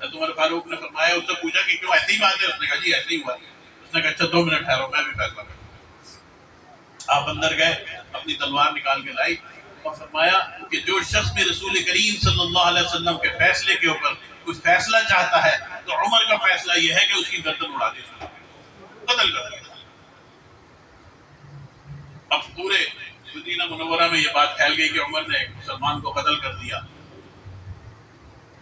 حضرت عمر فاروق نے فرمایا، اس سے پوچھا کہ کیوں ایسی ہی بات ہے؟ اس نے کہا جی ایسے ہی ہوا۔ اس نے کہا اچھا 2 منٹ ٹھہرو میں بھی فیصلہ کروں۔ آپ اندر گئے، اپنی تلوار نکال کے لائی اور فرمایا کہ جو شخص بھی رسول کریم صلی اللہ علیہ وسلم کے فیصلے کے اوپر کچھ فیصلہ چاہتا ہے تو عمر کا فیصلہ یہ ہے کہ اس کی گردن اڑا دی، قتل کر دیا۔ اب پورے مدینہ منورہ میں یہ بات پھیل گئی کہ عمر نے ایک مسلمان کو قتل کر دیا۔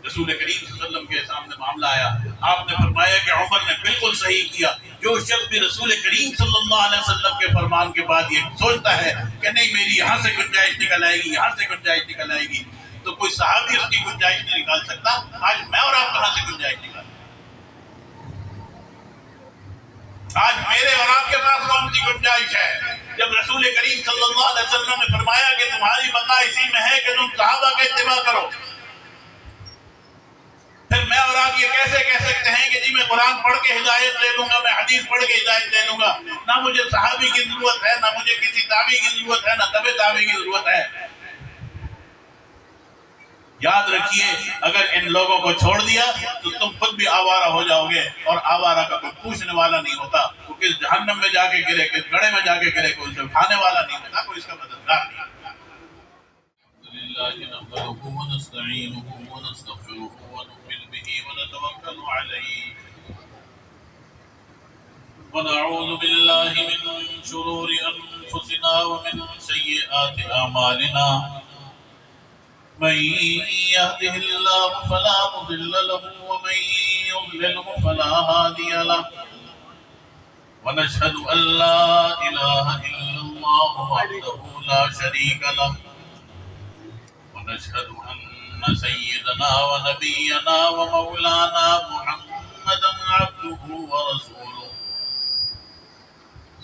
رسول کریم صلی اللہ علیہ وسلم کے سامنے معاملہ آیا، آپ نے فرمایا کہ عمر نے بالکل صحیح کیا۔ جو شخص بھی رسول کریم صلی اللہ علیہ وسلم کے فرمان کے بعد یہ سوچتا ہے کہ نہیں میری یہاں سے گنجائش نکل آئے گی، یہاں سے گنجائش نکل آئے گی، تو کوئی صحابی اس کی گنجائش نہیں نکال سکتا۔ آج میں اور آپ کہاں سے گنجائش نکالیں؟ آج میرے اور آپ کے پاس کون سی گنجائش ہے؟ جب رسول کریم صلی اللہ علیہ وسلم نے فرمایا کہ تمہاری بقا اسی میں ہے کہ تم صحابہ کا اتباع کرو، پھر میں اور آپ یہ کیسے کہہ سکتے ہیں کہ جی میں قرآن پڑھ کے ہدایت لے لوں گا، میں حدیث پڑھ کے ہدایت لے لوں گا؟ نہ مجھے صحابی کی ضرورت ہے، نہ مجھے کسی تابعی کی ضرورت ہے، نہ تبع تابعی کی ضرورت ہے۔ یاد رکھیے اگر ان لوگوں کو چھوڑ دیا تو تم خود بھی آوارہ ہو جاؤ گے، اور آوارہ کا کوئی پوچھنے والا نہیں ہوتا، وہ کس جہنم میں جا کے گرے، کس گڑھے میں جا کے گرے، کوئی اسے اٹھانے والا نہیں ہوتا، کوئی اس کا مددگار نہیں ہوتا۔ الحمدللہ نحمدہ ونستعینہ ونستغفرہ ونؤمن بہ ونتوکل علیہ ونعوذ باللہ من شرور انفسنا ومن سیئات اعمالنا، من يهده الله فلا مضل له ومن يضلله فلا هادي له، ونشهد أن لا إله إلا الله وحده لا شريك له، ونشهد أن سيدنا ونبينا ومولانا محمدا عبده ورسوله،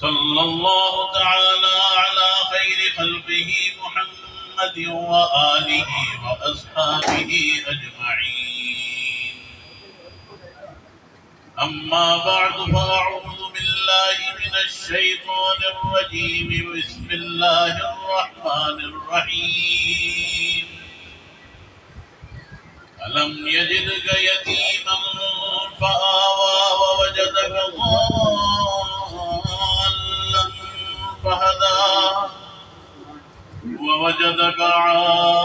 صلى الله تعالى على خير خلقه محمد وآله وأصحابه أجمعين، أما بعد فأعوذ بالله من الشيطان الرجيم، بسم الله الرحمن الرحيم، ألم يجدك يتيما فآوى ووجدك ضالا فهدى ووجدك عائلا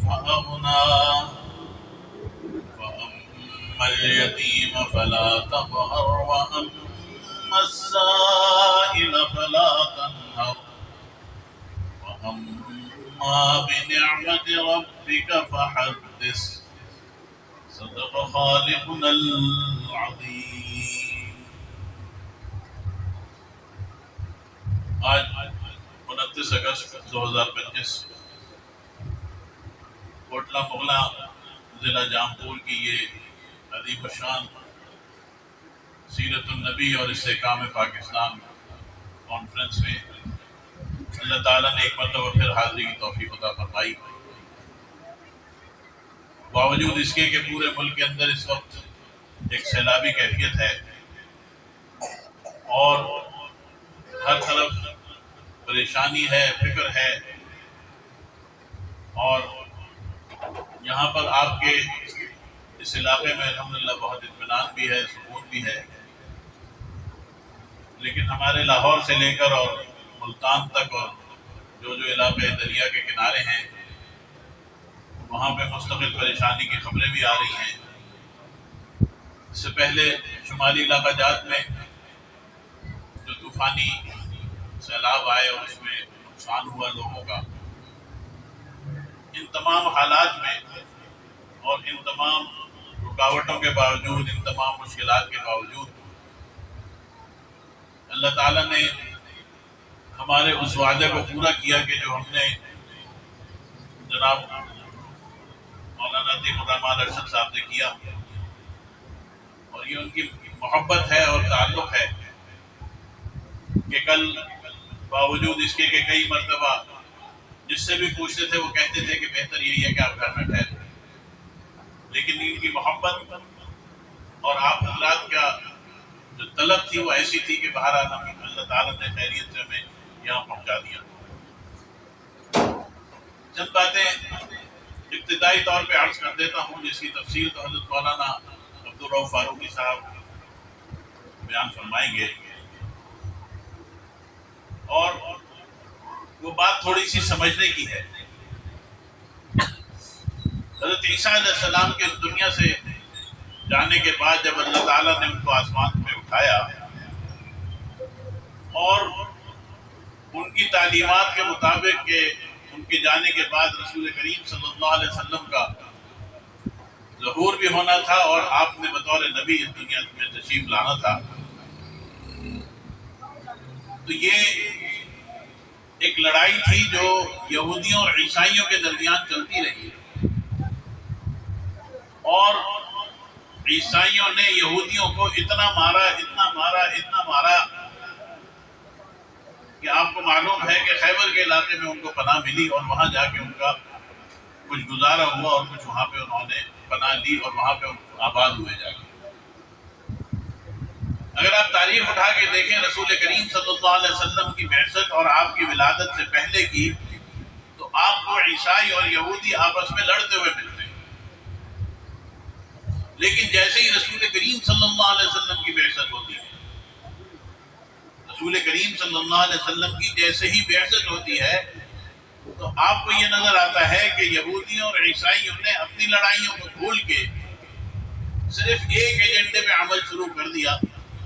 فأغنى، فأما اليتيم فلا تقهر وأما السائل فلا تنهر، وأما بنعمة ربك فحدث، صدق خالقنا العظيم۔ آج 29 اگست 2025 کوٹلہ مغلاں ضلع جامپور کی یہ عظیم الشان سیرت النبی اور استحکام پاکستان کانفرنس میں اللہ تعالیٰ نے ایک مرتبہ پھر حاضری کی توفیق عطا فرمائی۔ باوجود اس کے کہ پورے ملک کے اندر اس وقت ایک سیلابی کیفیت ہے اور ہر طرف پریشانی ہے، فکر ہے، اور یہاں پر آپ کے اس علاقے میں الحمدللہ بہت اطمینان بھی ہے، سکون بھی ہے، لیکن ہمارے لاہور سے لے کر اور ملتان تک اور جو علاقے دریا کے کنارے ہیں وہاں پہ مستقل پریشانی کی خبریں بھی آ رہی ہیں۔ اس سے پہلے شمالی علاقہ جات میں جو طوفانی سیلاب آئے اور اس میں نقصان ہوا لوگوں کا، ان تمام حالات میں اور ان تمام رکاوٹوں کے باوجود، ان تمام مشکلات کے باوجود اللہ تعالیٰ نے ہمارے اس وعدے کو پورا کیا کہ جو ہم نے جناب مولانا عطیق الرحمان ارشد صاحب نے کیا، اور یہ ان کی محبت ہے اور تعلق ہے کہ کل باوجود اس کے کہ کئی مرتبہ جس سے بھی پوچھتے تھے وہ کہتے تھے کہ بہتر یہی ہے کہ آپ گھر میں ٹھہریں، لیکن ان کی محبت اور آپ حضرات کا جو طلب تھی وہ ایسی تھی کہ بہرحال اللہ تعالیٰ نے خیریت سے ہمیں یہاں پہنچا دیا۔ چند باتیں ابتدائی طور پہ عرض کر دیتا ہوں، جس کی تفصیل تو حضرت مولانا عبدالرؤف فاروقی صاحب بیان فرمائیں گے، اور وہ بات تھوڑی سی سمجھنے کی ہے۔ حضرت عیسیٰ علیہ السلام کے دنیا سے جانے کے بعد جب اللہ تعالیٰ نے ان کو آسمان پہ اٹھایا اور ان کی تعلیمات کے مطابق کہ ان کے جانے کے بعد رسول کریم صلی اللہ علیہ وسلم کا ظہور بھی ہونا تھا اور آپ نے بطور نبی اس دنیا میں تشریف لانا تھا، تو یہ ایک لڑائی تھی جو یہودیوں اور عیسائیوں کے درمیان چلتی رہی، اور عیسائیوں نے یہودیوں کو اتنا مارا کہ آپ کو معلوم ہے کہ خیبر کے علاقے میں ان کو پناہ ملی اور وہاں جا کے ان کا کچھ گزارا ہوا اور کچھ وہاں پہ انہوں نے پناہ لی اور وہاں پہ آباد ہوئے جا کے۔ اگر آپ تاریخ اٹھا کے دیکھیں رسول کریم صلی اللہ علیہ وسلم کی بعثت اور آپ کی ولادت سے پہلے کی، تو آپ کو عیسائی اور یہودی آپس میں لڑتے ہوئے ملتے ہیں، لیکن جیسے ہی رسول کریم صلی اللہ علیہ وسلم کی بعثت ہوتی ہے، رسول کریم صلی اللہ علیہ وسلم کی جیسے ہی بعثت ہوتی ہے، تو آپ کو یہ نظر آتا ہے کہ یہودیوں اور عیسائیوں نے اپنی لڑائیوں کو بھول کے صرف ایک ایجنڈے پہ عمل شروع کر دیا،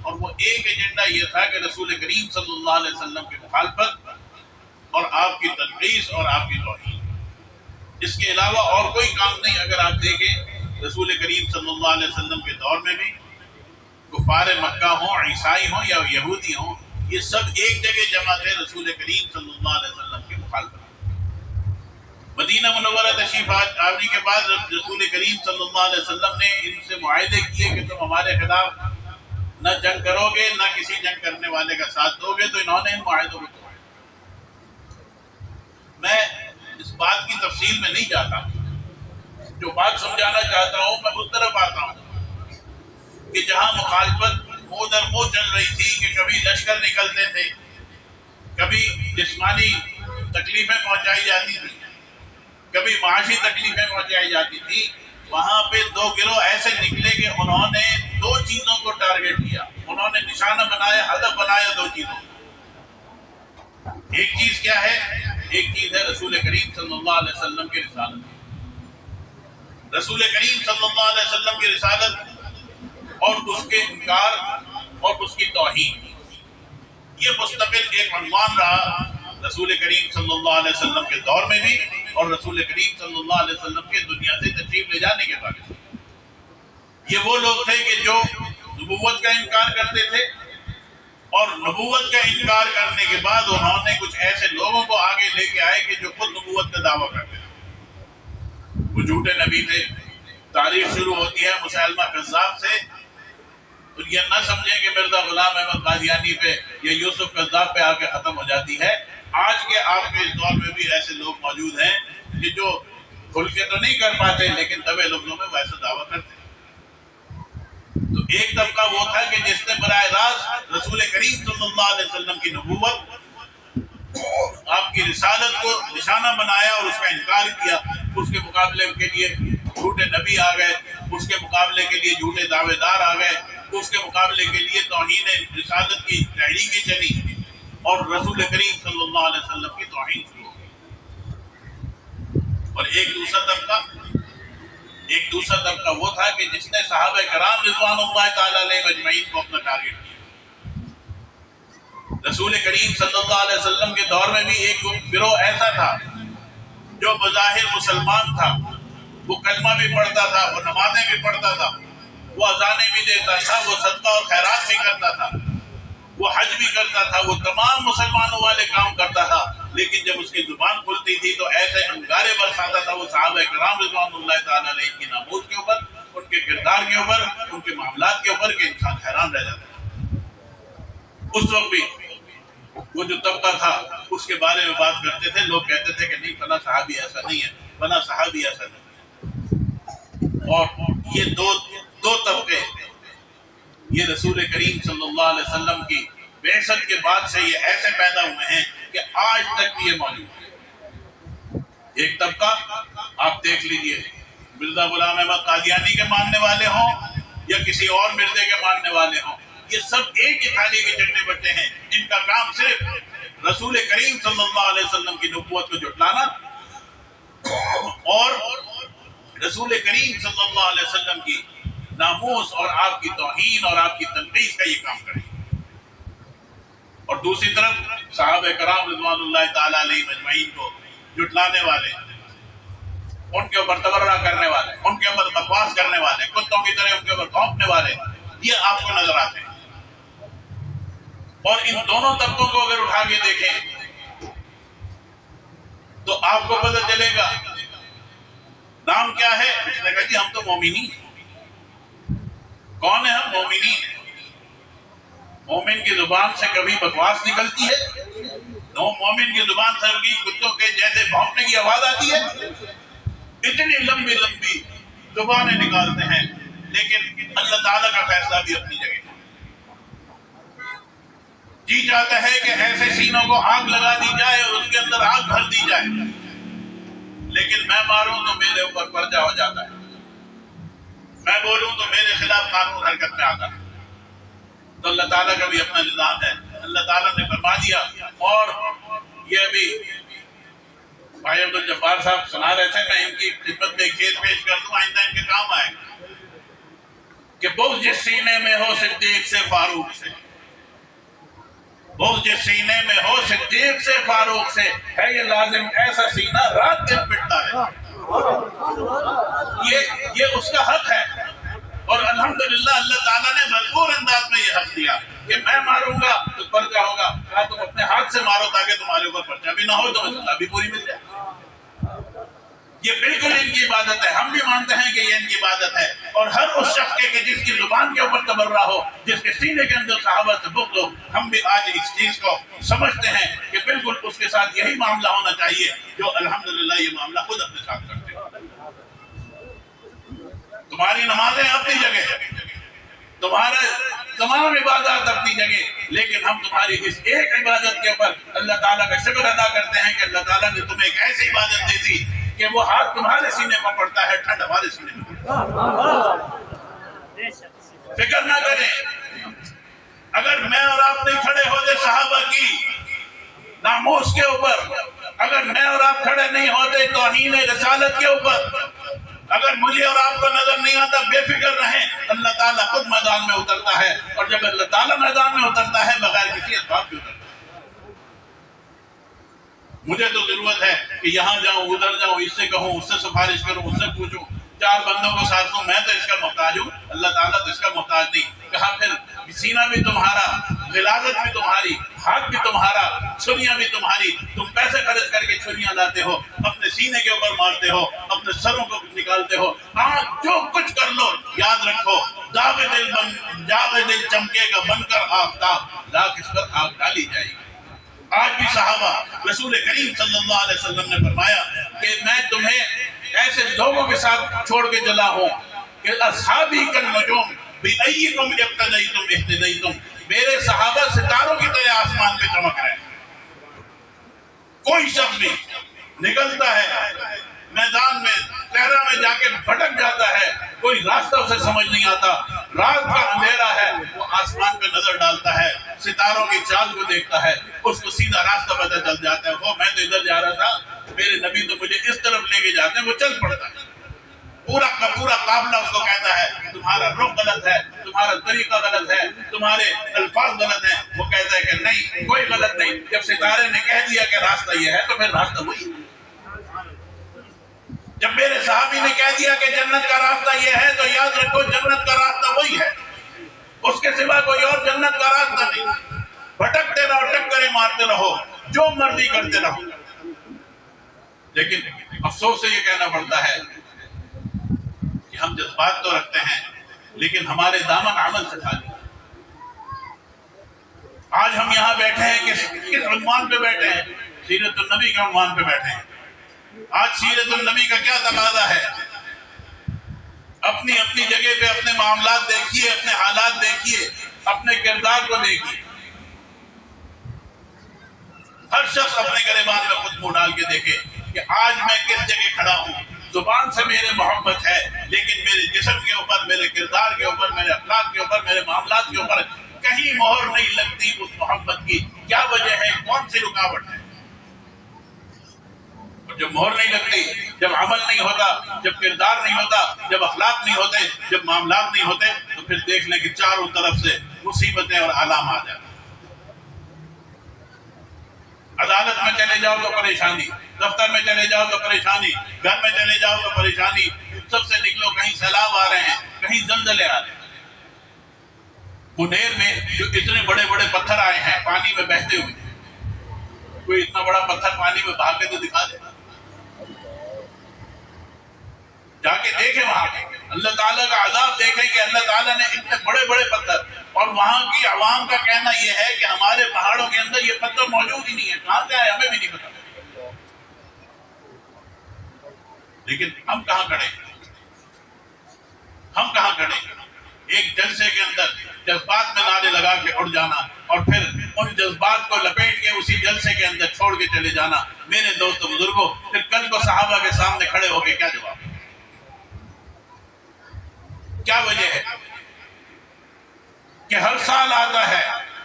اور وہ ایک ایجنڈا یہ تھا کہ رسول کریم صلی اللہ علیہ وسلم کی مخالفت اور آپ کی تنقیص اور آپ کی توہین، اس کے علاوہ اور کوئی کام نہیں۔ اگر آپ دیکھیں رسول کریم صلی اللہ علیہ وسلم کے دور میں بھی کفار مکہ ہوں، عیسائی ہوں یا یہودی ہوں، یہ سب ایک جگہ جمع تھے رسول کریم صلی اللہ علیہ وسلم کی مخالفت۔ مدینہ منورہ تشریف آوری کے بعد رسول کریم صلی اللہ علیہ وسلم نے ان سے معاہدے کیے کہ تم ہمارے خلاف نہ جنگ کرو گے، نہ کسی جنگ کرنے والے کا ساتھ دو گے، تو انہوں نے ان معاہدوں کو توڑا۔ میں اس بات کی تفصیل میں نہیں جاتا، جو بات سمجھانا چاہتا ہوں میں اس طرف آتا ہوں کہ جہاں مخالفت منہ در منہ چل رہی تھی کہ کبھی لشکر نکلتے تھے، کبھی جسمانی تکلیفیں پہنچائی جاتی تھی، کبھی معاشی تکلیفیں پہنچائی جاتی تھی، وہاں پہ دو گروہ ایسے نکلے کہ انہوں نے دو چیزوں کو ٹارگٹ کیا، انہوں نے نشانہ بنایا، ہدف بنایا دو چیزوں۔ ایک چیز کیا ہے؟ ایک چیز ہے رسول کریم صلی اللہ علیہ وسلم کی رسالت، رسول کریم صلی اللہ علیہ وسلم کی رسالت اور اس کے انکار اور اس کی توہین۔ یہ مستقل ایک عنوان رہا رسول کریم صلی اللہ علیہ وسلم کے دور میں بھی اور رسول کریم صلی اللہ علیہ وسلم کے دنیا سے تشریف لے جانے کے بعد۔ یہ وہ لوگ تھے کہ جو نبوت کا انکار کرتے تھے، اور نبوت کا انکار کرنے کے بعد انہوں نے کچھ ایسے لوگوں کو آگے لے کے آئے کہ جو خود نبوت کا دعویٰ کرتے تھے، وہ جھوٹے نبی تھے۔ تاریخ شروع ہوتی ہے مسیلمہ کذاب سے، تو یہ نہ سمجھیں کہ مرزا غلام احمد قادیانی پہ یا یوسف کذاب پہ آ کے ختم ہو جاتی ہے۔ آج کے آپ کے اس دور میں بھی ایسے لوگ موجود ہیں کہ جو کھل کے تو نہیں کر پاتے لیکن دبے لفظوں میں ویسا دعویٰ کرتے ہیں۔ تو ایک طبقہ وہ تھا کہ جس نے براہ راست رسول کریم صلی اللہ علیہ وسلم کی نبوت، آپ کی رسالت کو نشانہ بنایا اور اس کا انکار کیا۔ اس کے مقابلے کے لیے جھوٹے نبی آ گئے، اس کے مقابلے کے لیے جھوٹے دعوے دار آ گئے، اس کے مقابلے کے لیے توہین رسالت کی تحریکیں چلی اور رسول کریم صلی اللہ علیہ وسلم کی توہین شروع ہو گئی۔ اور ایک دوسرا طبقہ وہ تھا کہ جس نے صحابہ کرام رضوان اللہ تعالی علیہ مجمعین کو اپنا ٹارگٹ کیا۔ رسول کریم صلی اللہ علیہ وسلم کے دور میں بھی ایک گروہ ایسا تھا جو بظاہر مسلمان تھا، وہ کلمہ بھی پڑھتا تھا، وہ نمازیں بھی پڑھتا تھا، وہ اذانیں بھی دیتا تھا، وہ صدقہ اور خیرات بھی کرتا تھا، وہ حج بھی کرتا تھا، وہ تمام مسلمانوں والے کام کرتا تھا، لیکن جب اس کی زبان کھلتی تھی تو ایسے انگارے برساتا تھا وہ صحابہ کرام رضوان اللہ تعالیٰ علیہ کی ناموس کے اوپر، ان کے کردار کے اوپر، ان کے معاملات کے اوپر، کہ انسان حیران رہ جاتا تھا۔ اس وقت بھی وہ جو طبقہ تھا اس کے بارے میں بات کرتے تھے، لوگ کہتے تھے کہ نہیں فلاں صحابی ایسا نہیں ہے، فلاں صحابی ایسا نہیں ہے۔ اور یہ دو طبقے یہ رسول کریم صلی اللہ علیہ وسلم کی بعثت کے بعد سے یہ ایسے پیدا ہوئے ہیں کہ آج تک بھی یہ موجود ہے۔ ایک طبقہ آپ دیکھ لیجئے، مرزا غلام احمد قادیانی کے ماننے والے ہوں یا کسی اور مرزے کے ماننے والے ہوں، یہ سب ایک ہی تھالی کے چٹے بٹے ہیں۔ ان کا کام صرف رسول کریم صلی اللہ علیہ وسلم کی نبوت کو جھٹلانا اور رسول کریم صلی اللہ علیہ وسلم کی ناموس اور آپ کی توہین اور آپ کی تنقید کا یہ کام کریں، اور دوسری طرف صحابہ کرام رضوان اللہ تعالیٰ علیہ اجمعین کو جھٹلانے والے، ان کے اوپر تبرہ کرنے والے، ان کے اوپر بکواس کرنے والے، کتوں کی طرح ان کے اوپر بھونکنے والے، یہ آپ کو نظر آتے ہیں۔ اور ان دونوں طبقوں کو اگر اٹھا کے دیکھیں تو آپ کو پتہ چلے گا نام کیا ہے۔ اس نے کہا جی ہم تو مومنین ہیں۔ کون ہیں ہم؟ مومنین ہیں۔ مومن کی زبان سے کبھی بکواس نکلتی ہے؟ نو، مومن کی زبان سے کبھی کتوں کے جیسے بھونکنے کی آواز آتی ہے؟ اتنی لمبی لمبی زبانیں نکالتے ہیں، لیکن اللہ تعالیٰ کا فیصلہ بھی اپنی جگہ۔ جی چاہتا ہے کہ ایسے سینوں کو آگ لگا دی جائے اور اس کے اندر آگ بھر دی جائے، لیکن میں ماروں تو میرے اوپر پرچہ ہو جاتا ہے، میں بولوں تو میرے خلاف قانون حرکت میں آتا ہے۔ تو اللہ تعالیٰ کا بھی اپنا نظام ہے۔ اللہ تعالیٰ نے فرما دیا، اور یہ ابھی بھائی عبدالجبار صاحب سنا رہے تھے، میں ان کی خدمت میں ایک کھیت پیش کر دوں، آئندہ ان کے کام آئے، کہ بغض جس سینے میں ہو صدیق سے فاروق سے، بغض جس سینے میں ہو صدیق سے فاروق سے، ہے یہ لازم ایسا سینہ رات دن پٹتا ہے۔ یہ اس کا حق ہے، اور الحمدللہ اللہ تعالیٰ نے بھرپور انداز میں یہ حق دیا کہ میں ماروں گا تو پرچہ ہوگا، کہا تم اپنے ہاتھ سے مارو تاکہ تمہارے اوپر پرچہ بھی نہ ہو، تو سزا بھی پوری مل جائے۔ یہ بالکل ان کی عبادت ہے، ہم بھی مانتے ہیں کہ یہ ان کی عبادت ہے، اور ہر اس شخص کے کہ جس کی زبان کے اوپر تبرہ ہو، جس کے سینے کے اندر صحابہ سے بغض ہو، ہم بھی آج اس چیز کو سمجھتے ہیں کہ بالکل اس کے ساتھ یہی معاملہ ہونا چاہیے جو الحمدللہ یہ معاملہ خود اپنے ساتھ کرتے ہیں۔ تمہاری نمازیں اپنی جگہ، تمہارا تمام عبادات اپنی جگہ، لیکن ہم تمہاری اس ایک عبادت کے اوپر اللہ تعالیٰ کا شکر ادا کرتے ہیں کہ اللہ تعالیٰ نے تمہیں ایک ایسی عبادت دی تھی کہ وہ ہاتھ تمہارے سینے پر پڑتا ہے، ٹھنڈ ہمارے سینے میں پڑتا ہے۔ فکر نہ کریں، اگر میں اور آپ نہیں کھڑے ہوتے صحابہ کی ناموس کے اوپر، اگر میں اور آپ کھڑے نہیں ہوتے توہین رسالت کے اوپر، اگر مجھے اور آپ کو نظر نہیں آتا، بے فکر رہیں، اللہ تعالیٰ خود میدان میں اترتا ہے، اور جب اللہ تعالیٰ میدان میں اترتا ہے بغیر کسی اسباب کے اترتا ہے۔ مجھے تو ضرورت ہے کہ یہاں جاؤں، ادھر جاؤں، اس سے کہوں، اس سے سفارش کروں، اس سے پوچھوں، چار بندوں کو ساتھ لوں، میں تو اس کا محتاج ہوں، اللہ تعالیٰ تو اس کا محتاج نہیں۔ کہا پھر سینہ بھی تمہارا، غلاظت بھی تمہاری، ہاتھ بھی تمہارا، چھریاں بھی تمہاری، تم پیسے خرچ کر کے چھریاں لاتے ہو، اپنے سینے کے اوپر مارتے ہو، اپنے سروں کو نکالتے ہو، آج جو کچھ کر لو یاد رکھو، داغ دل چمکے گا بن کر آفتاب، لاکھ اس پر آگ ڈالی جائے گی۔ آج بھی صحابہ رسول کریم صلی اللہ علیہ وسلم نے فرمایا کہ میں تمہیں ایسے لوگوں کے ساتھ چھوڑ کے چلا ہوں کہ اصحابی کالنجوم بِأَيِّكُمْ اقتدیتم اہتدیتم، میرے صحابہ ستاروں کی طرح آسمان پہ چمک رہے ہیں۔ کوئی شخص بھی نکلتا ہے میدان میں، صحرا میں جا کے بھٹک جاتا ہے، کوئی راستہ اسے سمجھ نہیں آتا، رات کا اندھیرا ہے، وہ آسمان پہ نظر ڈالتا ہے، ستاروں کی چال کو دیکھتا ہے، اس کو سیدھا راستہ پتہ چل جاتا ہے، وہ میں تو ادھر جا رہا تھا، میرے نبی تو مجھے اس طرف لے کے جاتے ہیں، وہ چل پڑتا ہے۔ پورا کا پورا قافلہ اس کو کہتا ہے تمہارا رخ غلط ہے، تمہارا طریقہ غلط ہے، تمہارے الفاظ غلط ہیں، وہ کہتا ہے کہ نہیں، کوئی غلط نہیں، جب ستارے نے کہہ دیا کہ راستہ یہ ہے تو پھر راستہ وہی ہے۔ جب میرے صحابی نے کہہ دیا کہ جنت کا راستہ یہ ہے تو یاد رکھو جنت کا راستہ وہی ہے، اس کے سوا کوئی اور جنت کا راستہ نہیں۔ بھٹکتے رہو، ٹکریں مارتے رہو، جو مرضی کرتے رہو، لیکن افسوس سے یہ کہنا پڑتا ہے کہ ہم جذبات تو رکھتے ہیں لیکن ہمارے دامن عمل سے خالی۔ آج ہم یہاں بیٹھے ہیں، کس عنوان پہ بیٹھے ہیں؟ سیرت النبی کے عنوان پہ بیٹھے ہیں۔ آج سیرت النبی کا کیا تقاضا ہے؟ اپنی اپنی جگہ پہ اپنے معاملات دیکھیے، اپنے حالات دیکھیے، اپنے کردار کو دیکھیے۔ ہر شخص اپنے گریبان میں خود منہ ڈال کے دیکھے کہ آج میں کس جگہ کھڑا ہوں۔ زبان سے میرے محبت ہے، لیکن میرے جسم کے اوپر، میرے کردار کے اوپر، میرے اخلاق کے اوپر، میرے معاملات کے اوپر کہیں مہر نہیں لگتی اس محبت کی۔ کیا وجہ ہے؟ کون سی رکاوٹ ہے؟ جب مہر نہیں لگتی، جب عمل نہیں ہوتا، جب کردار نہیں ہوتا، جب اخلاق نہیں ہوتے، جب معاملات نہیں ہوتے، تو پھر دیکھ لیں کہ چاروں طرف سے مصیبتیں اور آلام آ جاتے ہیں۔ عدالت میں چلے جاؤ تو پریشانی، دفتر میں چلے جاؤ تو پریشانی، گھر میں چلے جاؤ تو پریشانی، سب سے نکلو کہیں سیلاب آ رہے ہیں، کہیں زلزلے آ رہے ہیں۔ منیر میں جو اتنے بڑے بڑے پتھر آئے ہیں پانی میں بہتے ہوئے، کوئی اتنا بڑا پتھر پانی میں بہا کے تو دکھا دے، جا کے دیکھیں وہاں پہ اللہ تعالیٰ کا عذاب دیکھیں کہ اللہ تعالیٰ نے اتنے بڑے بڑے پتھر، اور وہاں کی عوام کا کہنا یہ ہے کہ ہمارے پہاڑوں کے اندر یہ پتھر موجود ہی نہیں ہے، کہاں سے آئے ہمیں بھی نہیں پتا۔ لیکن ہم کہاں کھڑے، ہم کہاں کھڑے؟ ایک جلسے کے اندر جذبات میں نعرے لگا کے اٹھ جانا اور پھر ان جذبات کو لپیٹ کے اسی جلسے کے اندر چھوڑ کے چلے جانا۔ میرے دوست بزرگوں، پھر کل کو صحابہ کے سامنے کھڑے ہو کے کیا جواب؟ کیا وجہ ہے کہ ہر سال آتا ہے،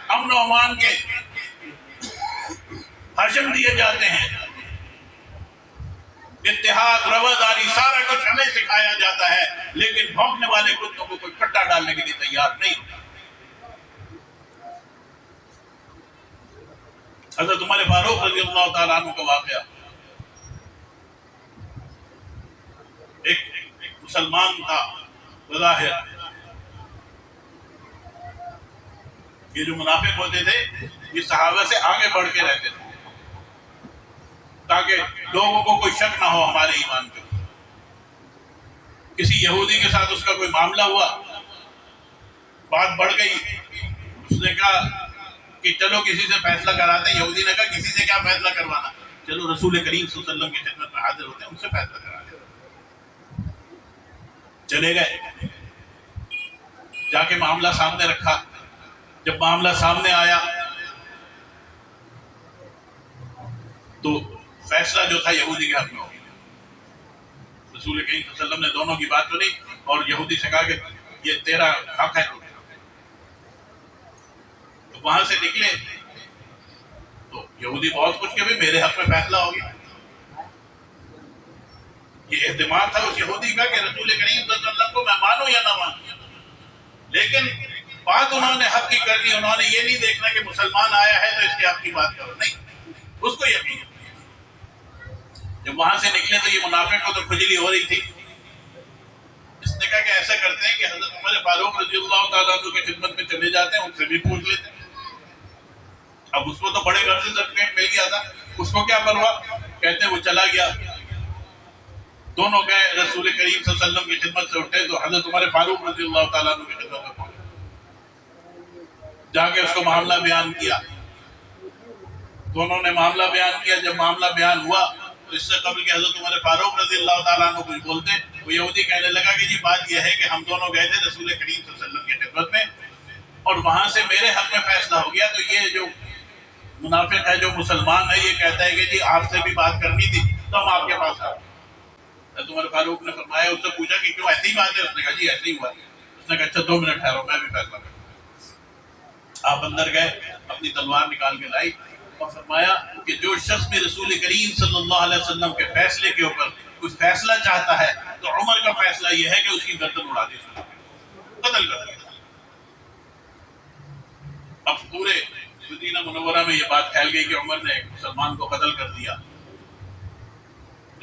امن و امان کے حشم دیے جاتے ہیں، اتحاد، رواداری، سارا کچھ ہمیں سکھایا جاتا ہے، لیکن بھونکنے والے کتوں کو کوئی پٹا ڈالنے کے لیے تیار نہیں ہوتا۔ حضرت عمر فاروق رضی اللہ تعالیٰ عنہ کا واقعہ، ایک مسلمان تھا بظاہر، یہ جو منافق ہوتے تھے یہ صحابہ سے آگے بڑھ کے رہتے تھے تاکہ لوگوں کو کوئی شک نہ ہو ہمارے ایمان کے۔ کسی یہودی کے ساتھ اس کا کوئی معاملہ ہوا، بات بڑھ گئی، اس نے کہا کہ چلو کسی سے فیصلہ کراتے ہیں۔ یہودی نے کہا کسی سے کیا فیصلہ کروانا، چلو رسول کریم صلی اللہ علیہ وسلم کی خدمت میں حاضر ہوتے ہیں، ان سے فیصلہ کرا دیں۔ چلے گئے، جا کے معاملہ سامنے رکھا۔ جب معاملہ سامنے آیا تو فیصلہ جو تھا یہودی کے حق میں ہو گیا۔ رسول کریم صلی اللہ علیہ وسلم نے دونوں کی بات سنی اور یہودی سے کہا کہ یہ تیرا حق ہے۔ تو وہاں سے نکلے تو یہودی بہت کچھ کہ میرے حق میں فیصلہ ہو گیا۔ یہ اہتمام تھا اس یہودی کا کہ رسول کریم صلی اللہ علیہ وسلم کو میں مانوں یا نہ مانوں، لیکن بات انہوں نے حق کی کر دی۔ انہوں نے یہ نہیں دیکھنا کہ مسلمان آیا ہے تو اس کے حق کی بات کرو، نہیں، اس کو یقین۔ جب وہاں سے نکلے تو یہ منافق کو تو کھجلی ہو رہی تھی۔ اس نے کہا کہ ایسا کرتے ہیں کہ حضرت عمر فاروق رضی اللہ تعالیٰ عنہ کی خدمت میں چلے جاتے ہیں، ان سے بھی پوچھ لیتے ہیں۔ اب اس کو تو بڑے گھر سے سرٹیفکیٹ مل گیا تھا، اس کو کیا پرواہ، کہتے ہیں وہ چلا گیا۔ دونوں گئے، رسول کریم صلی اللہ علیہ وسلم کی خدمت سے اٹھے تو حضرت عمر فاروق رضی اللہ تعالیٰ عنہ کی خدمت میں پہنچے، جا کے اس کو معاملہ بیان کیا۔ دونوں نے معاملہ بیان کیا۔ جب معاملہ بیان ہوا تو اس سے قبل کہ حضرت عمر فاروق رضی اللہ تعالیٰ عنہ کچھ بولتے، وہ یہودی کہنے لگا کہ جی بات یہ ہے کہ ہم دونوں گئے تھے رسول کریم صلی اللہ علیہ وسلم کی خدمت میں اور وہاں سے میرے حق میں فیصلہ ہو گیا، تو یہ جو منافق ہے، جو مسلمان ہے، یہ کہتا ہے کہ جی آپ سے بھی بات کرنی تھی تو ہم آپ کے پاس آئے۔ حضرت عمر فاروق نے فرمایا، اس سے پوچھا کہ کیوں ایسی بات ہے؟ اس نے کہا جی ایسے ہی ہوا۔ اس نے کہا اچھا 2 منٹ ٹھہرو، میں بھی فیصلہ کروں۔ آپ اندر گئے، اپنی تلوار نکال کے لائی اور فرمایا کہ جو شخص بھی رسول کریم صلی اللہ علیہ وسلم کے فیصلے کے اوپر کچھ فیصلہ چاہتا ہے تو عمر کا فیصلہ یہ ہے کہ اس کی گردن اڑا دی، قتل کر دیا۔ اب پورے مدینہ منورہ میں یہ بات پھیل گئی کہ عمر نے ایک مسلمان کو قتل کر دیا۔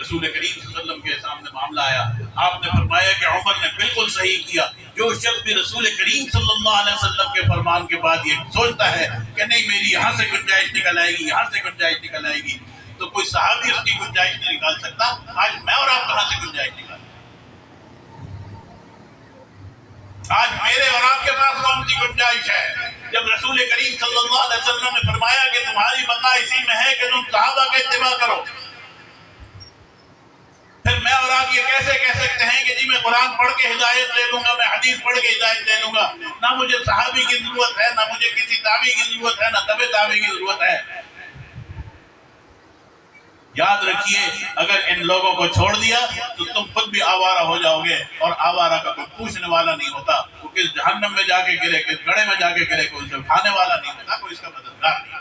رسول کریم صلی اللہ علیہ وسلم کے سامنے معاملہ آیا، آپ نے فرمایا کہ عمر نے بالکل صحیح کیا۔ جو شخص بھی رسول کریم صلی اللہ علیہ وسلم کے فرمان کے بعد یہ سوچتا ہے کہ نہیں میری یہاں سے گنجائش نکل آئے گی، یہاں سے گنجائش نکل آئے گی، تو کوئی صحابی اس کی گنجائش نہیں نکال سکتا۔ آج میں اور آپ کہاں سے گنجائش نکالیں؟ آج میرے اور آپ کے پاس کون سی گنجائش ہے؟ جب رسول کریم صلی اللہ علیہ وسلم نے فرمایا کہ تمہاری بقا اسی میں ہے کہ تم صحابہ کا اتباع کرو، پھر میں اور آپ یہ کیسے کہہ سکتے ہیں کہ جی میں قرآن پڑھ کے ہدایت لے لوں گا، میں حدیث پڑھ کے ہدایت لے لوں گا، نہ مجھے صحابی کی ضرورت ہے، نہ مجھے کسی تابعی کی ضرورت ہے، نہ تبع تابعی کی ضرورت ہے؟ یاد رکھیے اگر ان لوگوں کو چھوڑ دیا تو تم خود بھی آوارہ ہو جاؤ گے، اور آوارہ کا کوئی پوچھنے والا نہیں ہوتا، وہ کس جہنم میں جا کے گرے، کس گڑھے میں جا کے گرے، کوئی اسے اٹھانے والا نہیں ہوتا، کوئی اس کا مددگار نہیں ہوتا۔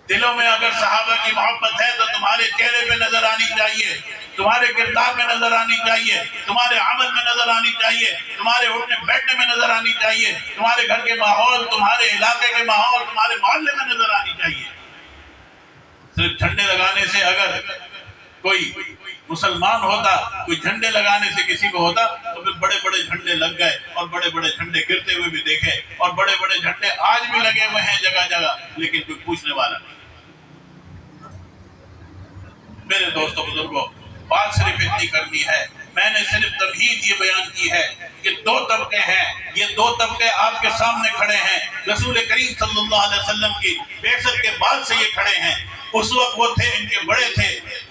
دلوں میں اگر صحابہ کی محبت ہے تو تمہارے چہرے پہ نظر آنی چاہیے، تمہارے کردار میں نظر آنی چاہیے، تمہارے عمل میں نظر آنی چاہیے، تمہارے اٹھنے بیٹھنے میں نظر آنی چاہیے، تمہارے گھر کے ماحول، تمہارے علاقے کے ماحول، تمہارے محلے میں نظر آنی چاہیے۔ صرف جھنڈے لگانے سے اگر کوئی مسلمان ہوتا، کوئی جھنڈے لگانے سے کسی کو ہوتا تو پھر بڑے بڑے جھنڈے لگ گئے اور بڑے بڑے جھنڈے گرتے ہوئے بھی دیکھے، اور بڑے بڑے جھنڈے آج بھی لگے ہوئے ہیں جگہ جگہ، لیکن کوئی پوچھنے والا نہیں۔ میرے دوستوں بزرگوں، بات صرف اتنی کرنی ہے، میں نے صرف تمہید یہ بیان کی ہے کہ دو طبقے ہیں، یہ دو طبقے آپ کے سامنے کھڑے ہیں، رسول کریم صلی اللہ علیہ وسلم کی بعثت کے بعد سے یہ کھڑے ہیں۔ اس وقت وہ تھے، ان کے بڑے تھے،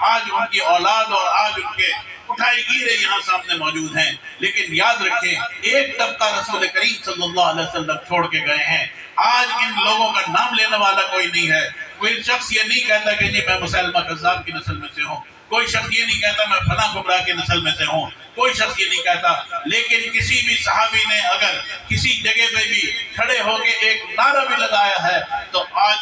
آج ان کی اولاد اور آج ان کے اٹھائی گیرے یہاں سامنے موجود ہیں، لیکن یاد رکھیں ایک طبقہ رسول کریم صلی اللہ علیہ وسلم چھوڑ کے گئے ہیں۔ آج ان لوگوں کا نام لینے والا کوئی نہیں ہے، کوئی شخص یہ نہیں کہتا کہ جی میں مسلمہ کذاب کی نسل میں سے ہوں، کوئی شخص یہ نہیں کہتا میں فلاں گمراہ کی نسل میں سے ہوں، کوئی شخص یہ نہیں کہتا، لیکن کسی بھی صحابی نے اگر کسی جگہ پہ بھی کھڑے ہو کے ایک نعرہ بھی لگایا ہے تو آج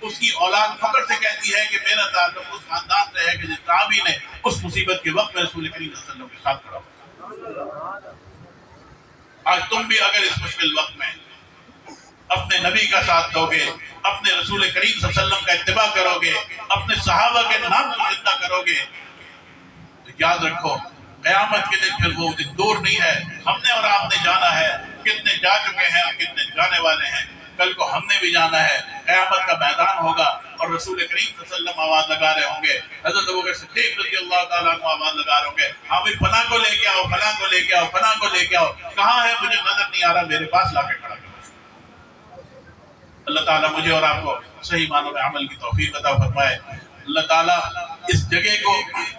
اس کی اولاد فخر سے کہتی ہے کہ میرا تعلق اس خاندان سے ہے کہ جس صحابی نے اس مصیبت کے وقت میں رسول کریم صلی اللہ علیہ وسلم کے ساتھ کھڑا ہوا۔ آج تم بھی اگر اس مشکل وقت میں اپنے نبی کا ساتھ دو گے، اپنے رسول کریم صلی اللہ علیہ وسلم کا اتباع کرو گے، اپنے صحابہ کے نام کو زندہ کرو گے، تو یاد رکھو قیامت کے دن پھر وہ دن دور نہیں ہے۔ ہم نے اور آپ نے جانا ہے، کتنے جا چکے ہیں اور کتنے جانے والے ہیں، کل کو ہم نے بھی جانا ہے، قیامت کا میدان ہوگا اور رسول کریم صلی اللہ علیہ وسلم آواز لگا رہے ہوں گے، حضرت ابوبکر صدیق رضی اللہ تعالیٰ عنہ آواز لگا رہے ہوں گے، ہاں بھی فلاں کو لے کے آؤ، فلاں کو لے کے آؤ، فلاں کو لے کے آؤ، کہاں ہے مجھے نظر نہیں آ رہا، میرے پاس لا کے کھڑا کرو۔ اللہ تعالیٰ مجھے اور آپ کو صحیح معنوں میں عمل کی توفیق عطا فرمائے۔ اللہ تعالیٰ اس جگہ کو،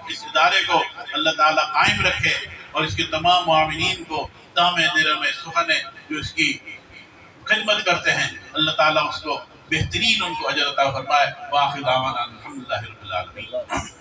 اس ادارے کو اللہ تعالیٰ قائم رکھے اور اس کے تمام معاونین کو دامے درہمے سخنے جو اس کی خدمت کرتے ہیں، اللہ تعالیٰ اس کو بہترین ان کو اجر عطا فرمائے۔ وآخر دعوانا الحمدللہ رب العالمین۔